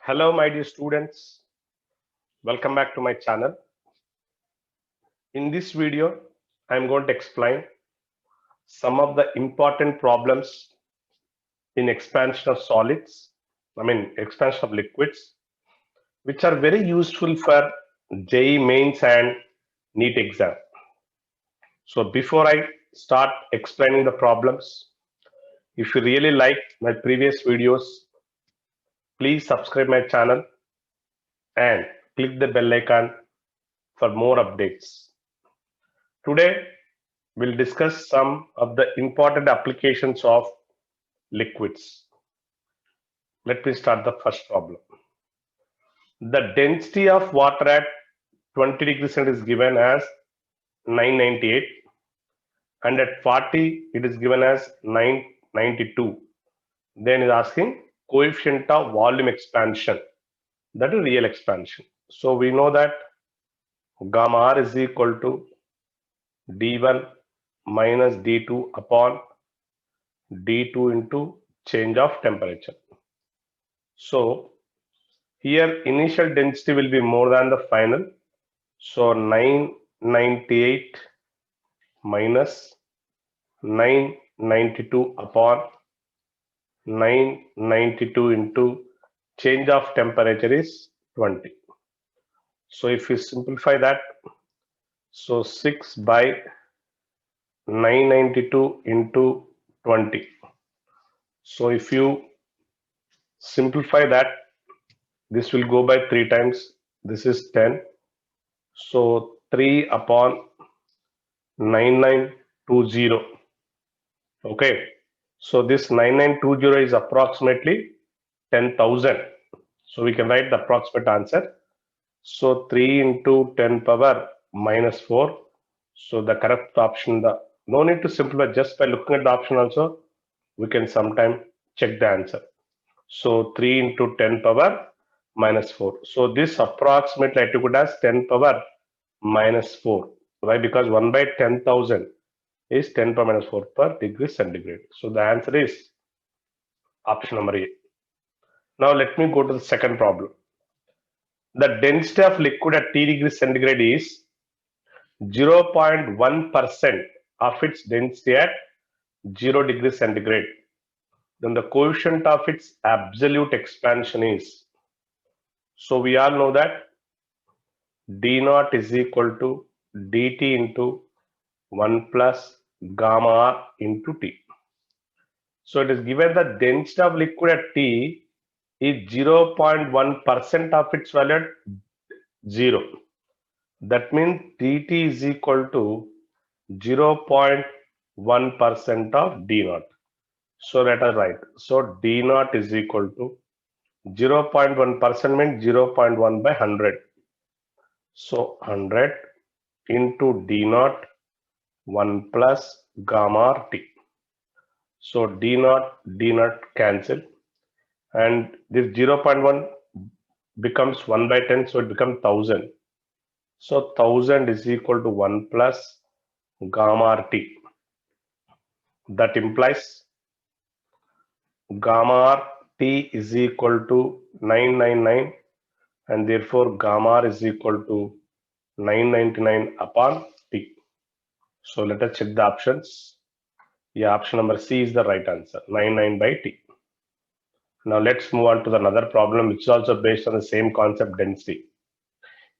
Hello, my dear students. Welcome back to my channel. In this video, I am going to explain some of the important problems in expansion of solids, expansion of liquids, which are very useful for JEE mains and NEET exam. So before I start explaining the problems, if you really like my previous videos, please subscribe my channel and click the bell icon for more updates. Today, we'll discuss some of the important applications of liquids. Let me start the first problem. The density of water at 20 degrees Celsius is given as 998 and at 40 it is given as 992. Then is asking coefficient of volume expansion, that is real expansion. So we know that gamma r is equal to d1 minus d2 upon d2 into change of temperature. So here initial density will be more than the final. So 998 minus 992 upon 992 into change of temperature is 20. So if you simplify that, so 6 by 992 into 20. So if you simplify that, this will go by 3 times. This is 10. So 3 upon 9920. Okay. So this 9920 is approximately 10,000. So we can write the approximate answer. So 3 into 10 power minus 4. So the correct option, no need to simplify, just by looking at the option also, we can sometime check the answer. So 3 into 10 power minus 4. So this approximately I took it as 10 power minus 4. Why? Because 1 by 10,000 is 10 power minus 4 per degree centigrade. So the answer is option number A. Now let me go to the second problem. The density of liquid at T degrees centigrade is 0.1% of its density at 0 degrees centigrade. Then the coefficient of its absolute expansion is, so we all know that d naught is equal to dt into 1 plus gamma r into T. So it is given the density of liquid at T is 0.1% of its value at 0. That means dt is equal to 0.1% of d naught. So let us write. So d naught is equal to 0.1% means 0.1 by 100. So 100 into d naught 1 plus gamma r T. So d naught cancel, and this 0.1 becomes 1 by 10, so it becomes 1000. So 1000 is equal to 1 plus gamma r T. That implies gamma r T is equal to 999, and therefore gamma r is equal to 999 upon T. So let us check the options. Yeah, option number C is the right answer, 99 by T. Now let's move on to another problem which is also based on the same concept, density.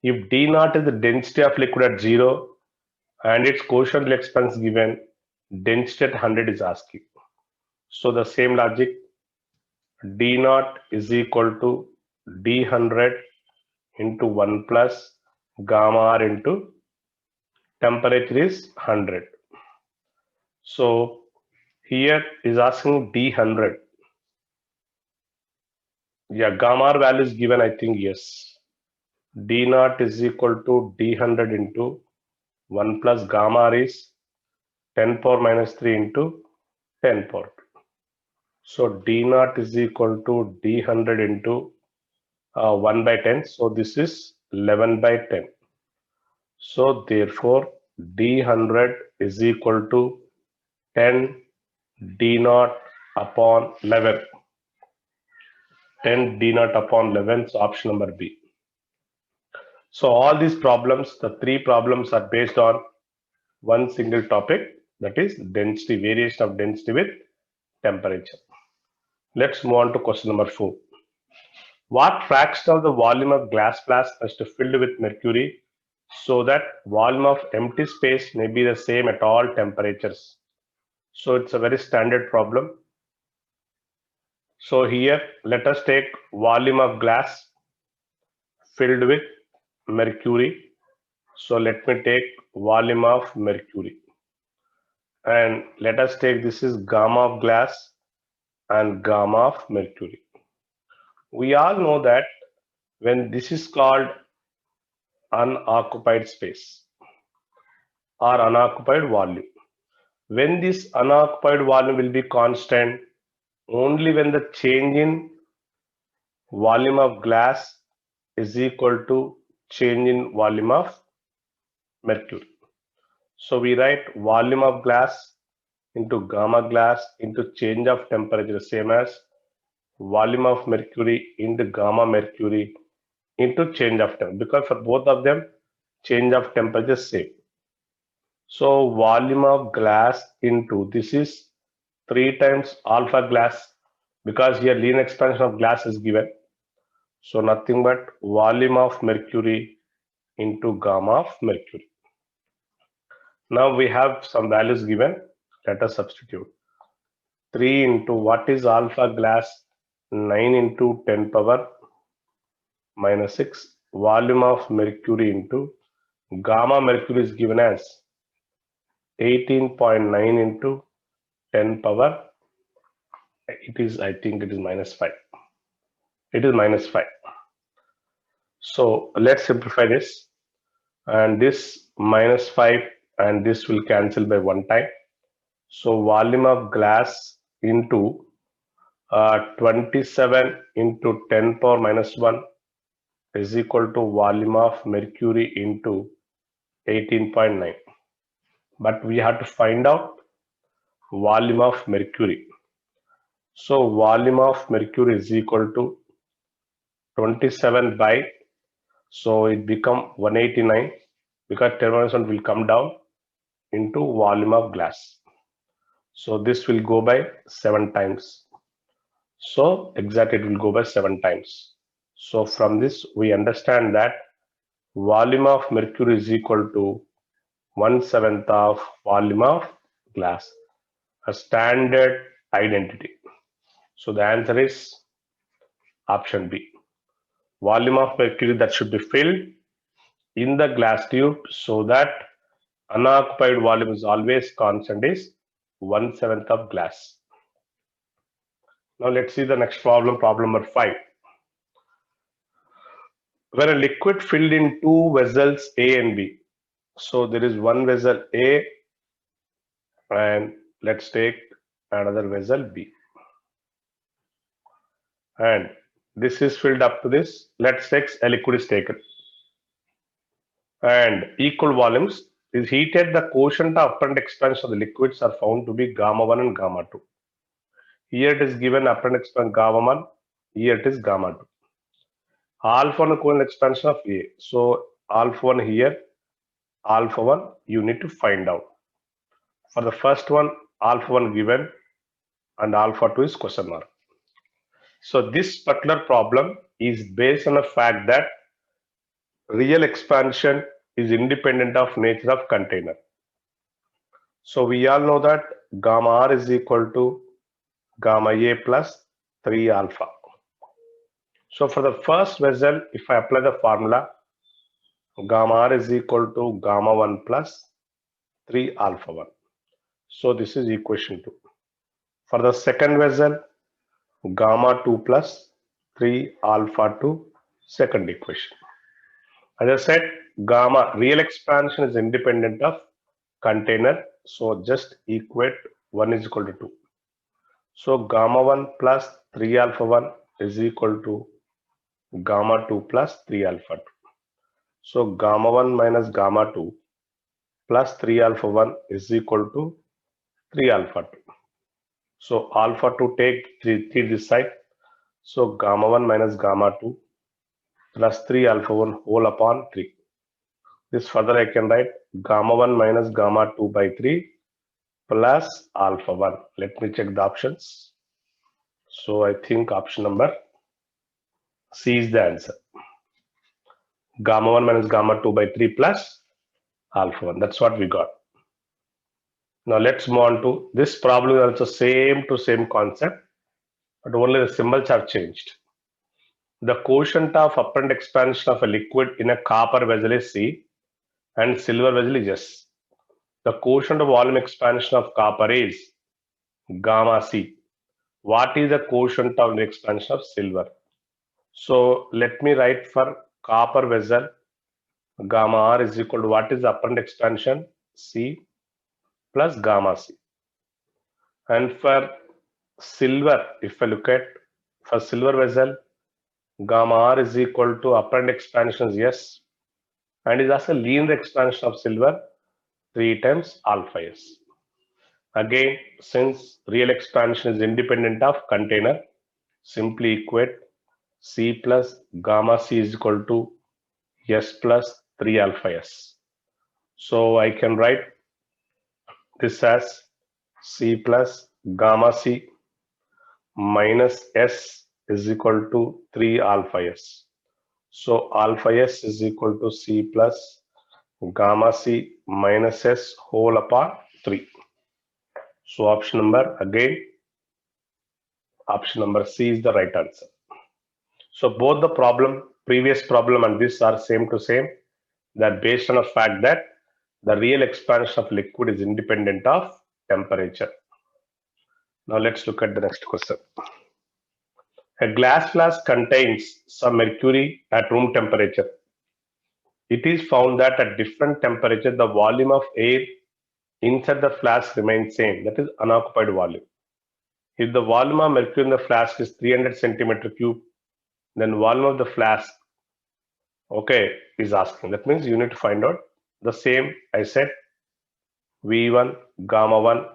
If D naught is the density of liquid at 0 and its coefficient expansion given, density at 100 is asking. So the same logic, D naught is equal to D100 into 1 plus gamma r into temperature is 100. So here is asking D100. Yeah, gamma r value is given, I think, yes. D naught is equal to D100 into 1 plus gamma r is 10 power minus 3 into 10 power 2. So D naught is equal to D100 into 1 by 10. So this is 11 by 10. So therefore D100 is equal to 10 D naught upon 11. 10 d naught upon 11. So option number B. So all these problems, the three problems are based on one single topic, that is density, variation of density with temperature. Let's move on to question number 4. What fraction of the volume of glass flask must be filled with mercury so that volume of empty space may be the same at all temperatures? So it's a very standard problem. So here let us take volume of glass filled with mercury. So let me take volume of mercury. And let us take, this is gamma of glass and gamma of mercury. We all know that when this is called unoccupied space or unoccupied volume, when this unoccupied volume will be constant only when the change in volume of glass is equal to change in volume of mercury. So we write volume of glass into gamma glass into change of temperature, same as volume of mercury into gamma mercury into change of temperature, because for both of them change of temperature is same. So volume of glass into, this is 3 times alpha glass, because here linear expansion of glass is given. So nothing but volume of mercury into gamma of mercury. Now we have some values given. Let us substitute. 3 into what is alpha glass? 9 into 10 power minus 6. Volume of mercury into gamma mercury is given as 18.9 into 10 power. It is, I think it is minus 5. It is minus 5. So let's simplify this. And this minus 5 and this will cancel by one time. So volume of glass into 27 into 10 power minus 1 is equal to volume of mercury into 18.9. But we have to find out volume of mercury. So volume of mercury is equal to 27 by, so it become 189, because 10 minus 1 will come down into volume of glass. So this will go by 7 times. So exactly it will go by 7 times. So from this we understand that volume of mercury is equal to 1/7 of volume of glass, a standard identity. So the answer is option B. Volume of mercury that should be filled in the glass tube so that unoccupied volume is always constant is 1/7 of glass. Now let's see the next problem, problem number 5. Where a liquid filled in two vessels A and B. So there is one vessel A and let's take another vessel B. And this is filled up to this. Let's take a liquid is taken. And equal volumes is heated. The quotient of apparent expansion of the liquids are found to be gamma 1 and gamma 2. Here it is given apparent expansion gamma 1. Here it is gamma 2. Alpha 1 quotient expansion of A. So alpha 1 here, alpha 1 you need to find out. For the first one, alpha 1 given and alpha 2 is question mark. So this particular problem is based on the fact that real expansion is independent of nature of container. So we all know that gamma R is equal to gamma A plus 3 alpha. So for the first vessel, if I apply the formula, gamma R is equal to gamma 1 plus 3 alpha 1. So this is equation 2. For the second vessel, gamma 2 plus 3 alpha 2, second equation. As I said, gamma real expansion is independent of container. So just equate 1 is equal to 2. So gamma 1 plus 3 alpha 1 is equal to gamma 2 plus 3 alpha 2. So gamma 1 minus gamma 2 plus 3 alpha 1 is equal to 3 alpha 2. So alpha 2 take 3 this side. So gamma 1 minus gamma 2 plus 3 alpha 1 whole upon 3. This further I can write gamma 1 minus gamma 2 by 3 plus alpha 1. Let me check the options. So I think option number C is the answer. Gamma 1 minus gamma 2 by 3 plus alpha 1. That's what we got. Now let's move on to this problem is also same concept, but only the symbols are changed. The quotient of upward expansion of a liquid in a copper vessel is C and silver vessel is S. The quotient of volume expansion of copper is gamma C. What is the quotient of the expansion of silver? So let me write for copper vessel, gamma R is equal to what is the upward expansion? C plus gamma C. And for silver, if I look at for silver vessel, gamma R is equal to upward expansion is S and is also linear expansion of silver 3 times alpha S. Again, since real expansion is independent of container, simply equate C plus gamma C is equal to S plus 3 alpha S. So I can write this as C plus gamma C minus S is equal to 3 alpha S. So alpha S is equal to C plus gamma C minus S whole upon 3. So option number C is the right answer. So both the previous problem and this are same to same. That based on the fact that the real expansion of liquid is independent of temperature. Now let's look at the next question. A glass flask contains some mercury at room temperature. It is found that at different temperature, the volume of air inside the flask remains same, that is unoccupied volume. If the volume of mercury in the flask is 300 centimeter cube, then volume of the flask, okay, is asking. That means you need to find out the same. I said V1 gamma 1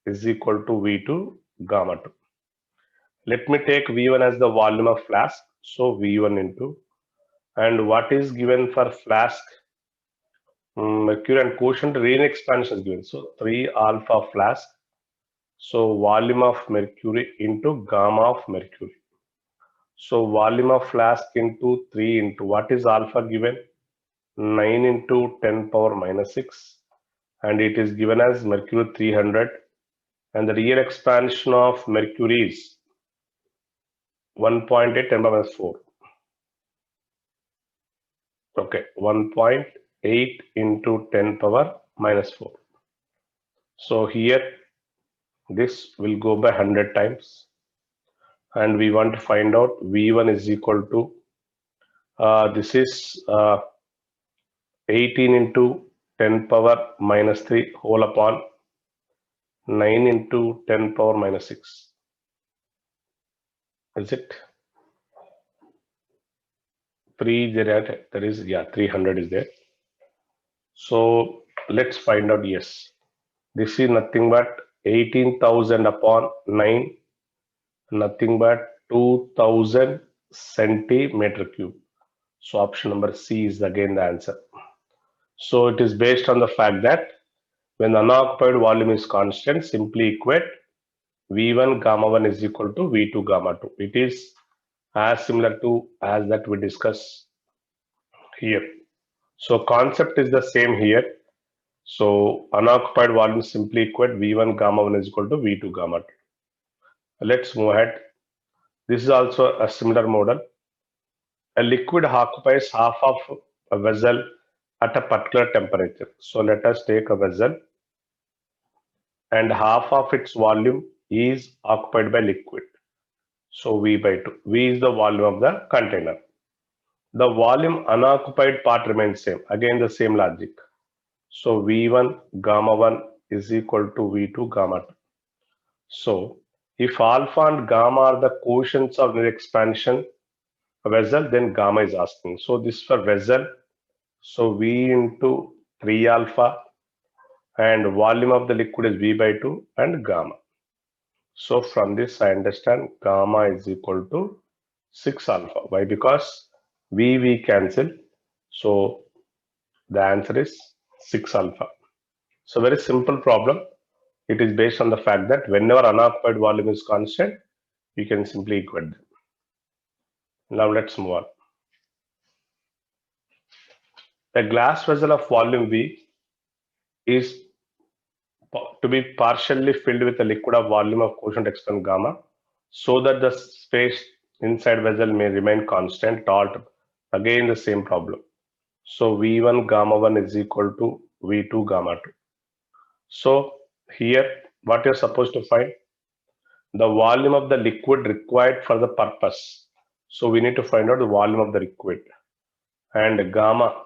is equal to V2 gamma 2. Let me take V1 as the volume of flask. So V1 into, and what is given for flask? Mercury and quotient rain expansion is given. So 3 alpha flask. So volume of mercury into gamma of mercury. So volume of flask into 3 into what is alpha given? 9 into 10 power minus 6. And it is given as mercury 300. And the real expansion of mercury is 1.8 10 power minus 4. Okay, 1.8 into 10 power minus 4. So here this will go by 100 times. And we want to find out V1 is equal to, this is 18 into 10 power minus 3 whole upon 9 into 10 power minus 6. Is it? 3 there is, yeah, 300 is there. So let's find out, yes. This is nothing but 18,000 upon 9, nothing but 2,000 centimeter cube. So option number C is again the answer. So it is based on the fact that when the unoccupied volume is constant, simply equate V1 gamma 1 is equal to V2 gamma 2. It is as similar to as that we discuss here. So concept is the same here. So unoccupied volume simply equate V1 gamma 1 is equal to V2 gamma 2. Let's move ahead. This is also a similar model. A liquid occupies half of a vessel at a particular temperature. So let us take a vessel and half of its volume is occupied by liquid. So V by 2. V is the volume of the container. The volume unoccupied part remains same. Again the same logic. So V1 gamma 1 is equal to V2 gamma 2. So if alpha and gamma are the quotients of the expansion vessel, then gamma is asking. So this for vessel. So V into 3 alpha and volume of the liquid is V by 2 and gamma. So from this I understand gamma is equal to 6 alpha. Why? Because we cancel. So the answer is 6 alpha. So very simple problem. It is based on the fact that whenever unoccupied volume is constant, you can simply equate them. Now let's move on. A glass vessel of volume V is to be partially filled with a liquid of volume of quotient exponent gamma, so that the space inside vessel may remain constant. Again the same problem. So V1 gamma 1 is equal to V2 gamma 2. So here what you're supposed to find? The volume of the liquid required for the purpose. So we need to find out the volume of the liquid. And gamma,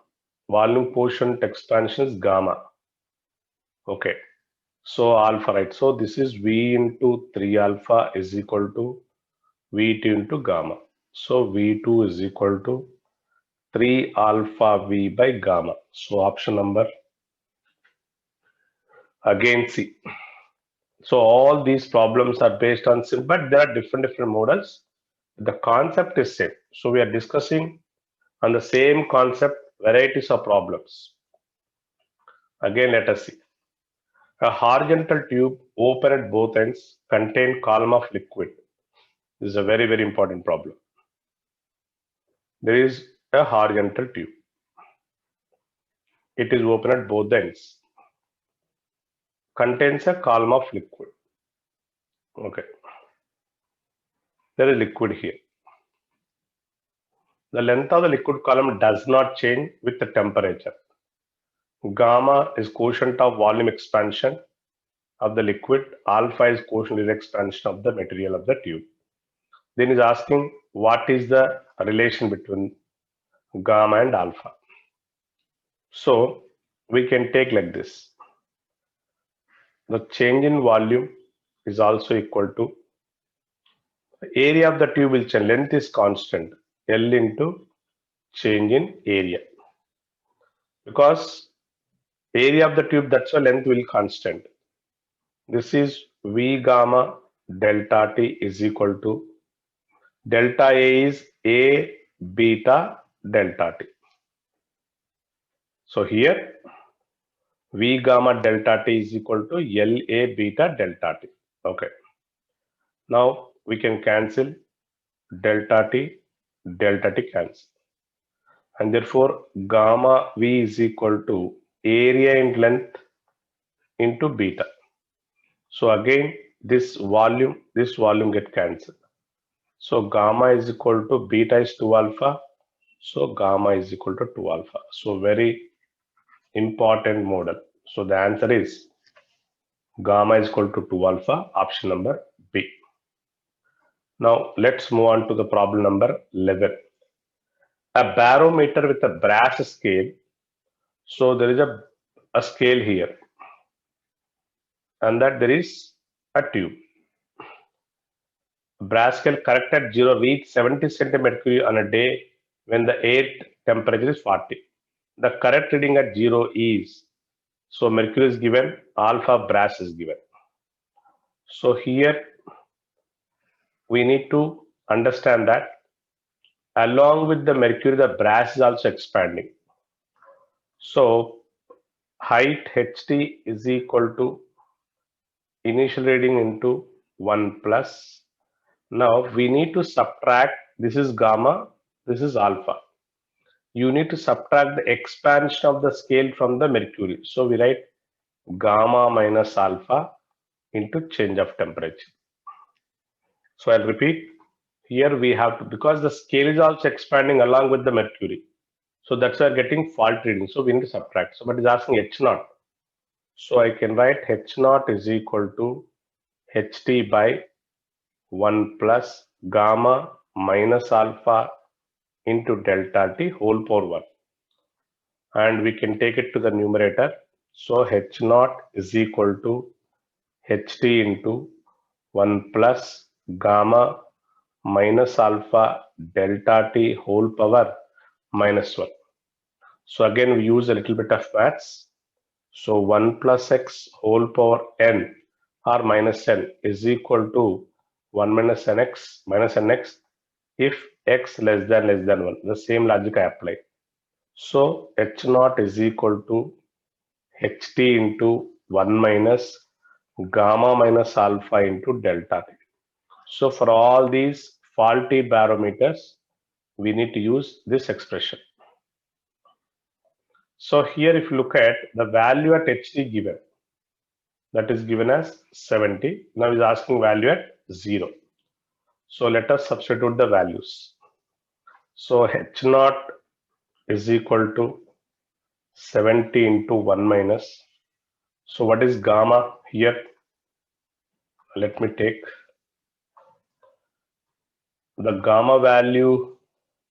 volume quotient expansion is gamma. Okay. So alpha, right? So this is V into 3 alpha is equal to V2 into gamma. So V2 is equal to 3 alpha V by gamma. So option number again C. So all these problems are based on sim, but there are different models. The concept is same. So we are discussing on the same concept, varieties of problems. Again, let us see. A horizontal tube open at both ends contain column of liquid. This is a very, very important problem. There is a horizontal tube. It is open at both ends. Contains a column of liquid. Okay. There is liquid here. The length of the liquid column does not change with the temperature. Gamma is quotient of volume expansion of the liquid. Alpha is quotient of expansion of the material of the tube. Then is asking what is the relation between gamma and alpha. So we can take like this. The change in volume is also equal to area of the tube will change. Length is constant. L into change in area. Because area of the tube, that's why length will constant. This is V gamma delta T is equal to delta A is A beta delta T. So here V gamma delta T is equal to LA beta delta T. Okay. Now we can cancel delta T cancel. And therefore gamma V is equal to area in length into beta. So again this volume get cancelled. So gamma is equal to beta is 2 alpha. So gamma is equal to 2 alpha. So very important model. So the answer is gamma is equal to 2 alpha, option number B. Now let's move on to the problem number 11. A barometer with a brass scale. So there is a scale here, and that there is a tube. Brass scale correct at 0 reach 70 centimercury on a day when the air temperature is 40. The correct reading at 0 is, so mercury is given, alpha brass is given. So here we need to understand that along with the mercury, the brass is also expanding. So height HT is equal to initial reading into 1 plus. Now we need to subtract, this is gamma, this is alpha. You need to subtract the expansion of the scale from the mercury. So we write gamma minus alpha into change of temperature. So I'll repeat. Here we have to, because the scale is also expanding along with the mercury. So that's why we're getting fault reading. So we need to subtract. So but it's asking H naught. So I can write H naught is equal to HT by 1 plus gamma minus alpha into delta T whole power 1. And we can take it to the numerator. So H naught is equal to HT into 1 plus gamma minus alpha delta T whole power minus 1. So again we use a little bit of maths. So 1 plus x whole power n or minus n is equal to 1 minus nx minus nx if x less than 1. The same logic I apply. So H naught is equal to Ht into 1 minus gamma minus alpha into delta T. So for all these faulty barometers, we need to use this expression. So here if you look at the value at Ht given, that is given as 70. Now is asking value at 0. So let us substitute the values. So H naught is equal to 70 into 1 minus. So what is gamma here? Let me take the gamma value.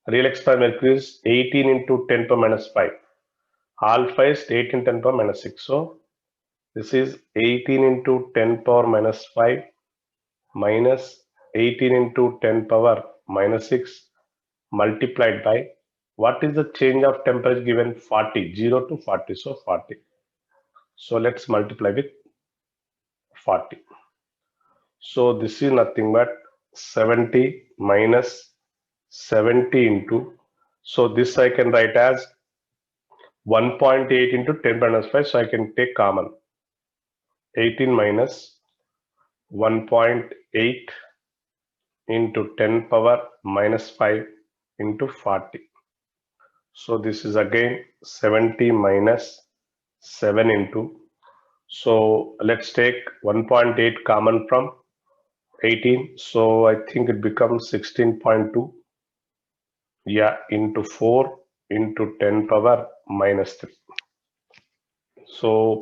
Real extra mercury is 18 into 10 power minus 5. Alpha is 18 10 power minus 6. So this is 18 into 10 power minus 5 minus 18 into 10 power minus 6 multiplied by what is the change of temperature given? 40, 0 to 40. So 40. So let's multiply with 40. So this is nothing but 70 minus 70 into, so this I can write as 1.8 into 10 minus 5. So I can take common 18 minus 1.8 into 10 power minus 5 into 40. So this is again 70 minus 7 into, so let's take 1.8 common from 18. So I think it becomes 16.2. Yeah, into 4 into 10 power minus 3. So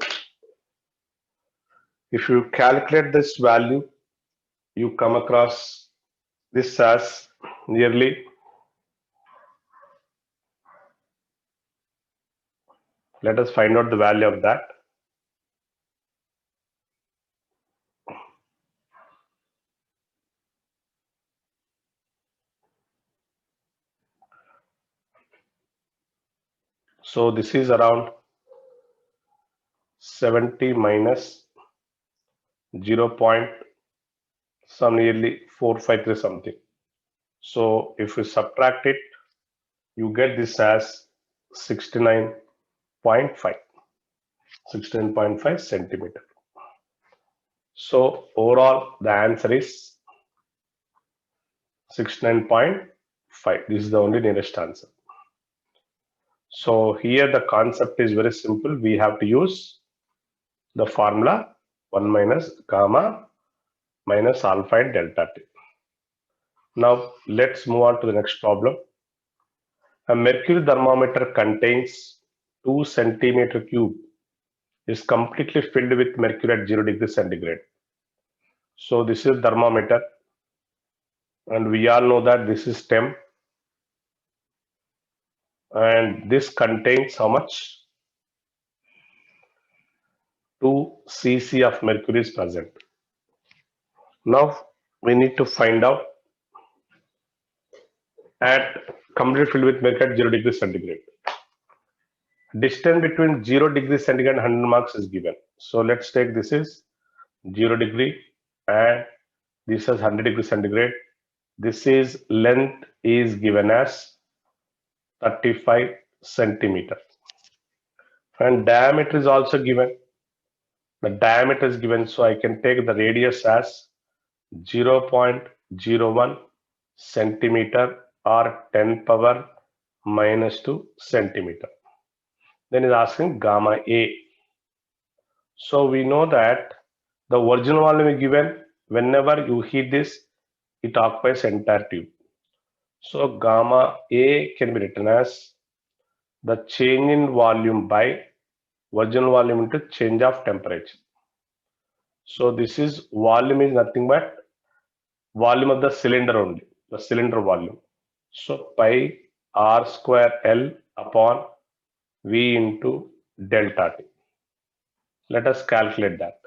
if you calculate this value, you come across this as nearly, let us find out the value of that. So this is around 70 minus 0. Some nearly 453 something. So if you subtract it, you get this as 69.5 centimeter. So overall the answer is 69.5. This is the only nearest answer. So here the concept is very simple. We have to use the formula 1 minus gamma minus alpha and delta T. Now let's move on to the next problem. A mercury thermometer contains 2 centimeter cube is completely filled with mercury at 0 degree centigrade. So this is thermometer and we all know that this is temp, and this contains how much? 2 cc of mercury is present. Now we need to find out at completely filled with mercury at 0 degree centigrade. Distance between 0 degree centigrade and 100 marks is given. So let's take this is 0 degree and this is 100 degree centigrade. This is length is given as 35 centimeter and diameter is also given. The diameter is given, so I can take the radius as 0.01 centimeter or 10 power minus 2 centimeter. Then is asking gamma A. So we know that the original volume is given. Whenever you heat this, it occupies entire tube. So gamma A can be written as the change in volume by original volume into change of temperature. So this is volume is nothing but volume of the cylinder only, the cylinder volume. So pi r square L upon V into delta T. Let us calculate that.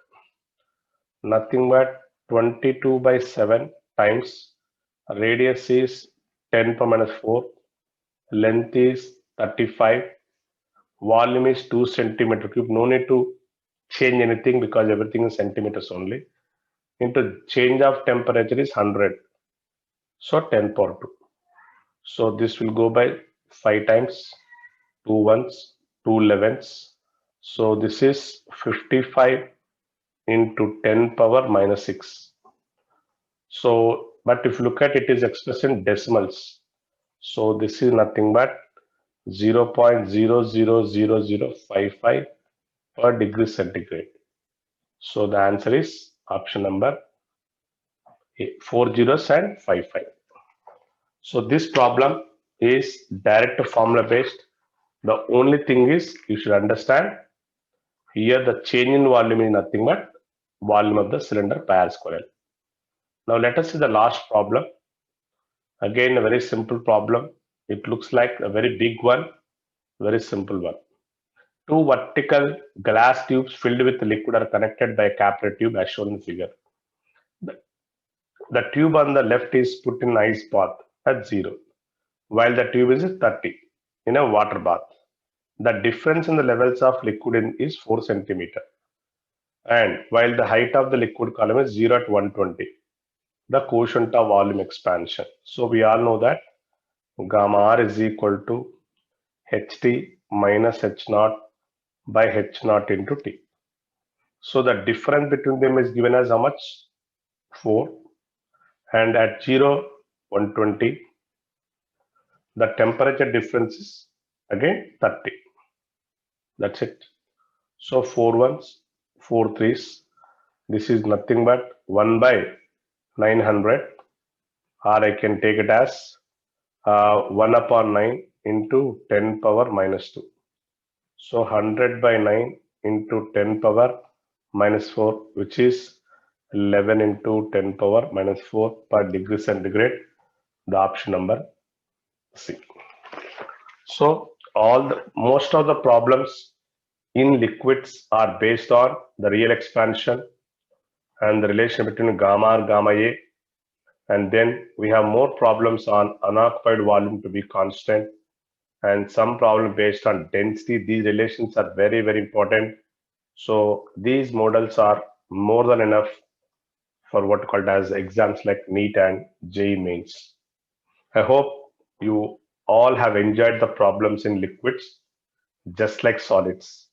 Nothing but 22 by 7 times radius is 10 power minus 4, length is 35, volume is 2 centimeter cube. No need to change anything because everything is centimeters only. Into change of temperature is 100. So 10 power 2. So this will go by 5 times, 2 ones, 2 11s. So this is 55 into 10 power minus 6. So, but if you look at it is expressed in decimals. So this is nothing but 0.000055 per degree centigrade. So the answer is option number A, 4 zeros and 55. So this problem is direct formula based. The only thing is you should understand here the change in volume is nothing but volume of the cylinder pi square L. Now let us see the last problem. Again, a very simple problem. It looks like a very big one, very simple one. Two vertical glass tubes filled with liquid are connected by a capillary tube as shown in the figure. The tube on the left is put in ice bath at 0, while the tube is 30 in a water bath. The difference in the levels of liquid is 4 centimeter. And while the height of the liquid column is 0 at 120, the quotient of volume expansion. So we all know that gamma R is equal to HT minus H naught by H naught into T. So the difference between them is given as how much? 4. And at 0, 120, the temperature difference is again 30. That's it. So 4 ones, 4 threes. This is nothing but 1 by 900, or I can take it as 1 upon 9 into 10 power minus 2. So 100 by 9 into 10 power minus 4, which is 11 into 10 power minus 4 per degree centigrade, the option number C. So most of the problems in liquids are based on the real expansion and the relation between gamma or gamma A, and then we have more problems on unoccupied volume to be constant and some problem based on density. These relations are very, very important. So these models are more than enough for what called as exams like NEET and JEE mains. I hope you all have enjoyed the problems in liquids just like solids.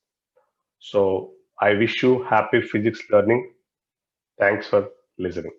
So I wish you happy physics learning. Thanks for listening.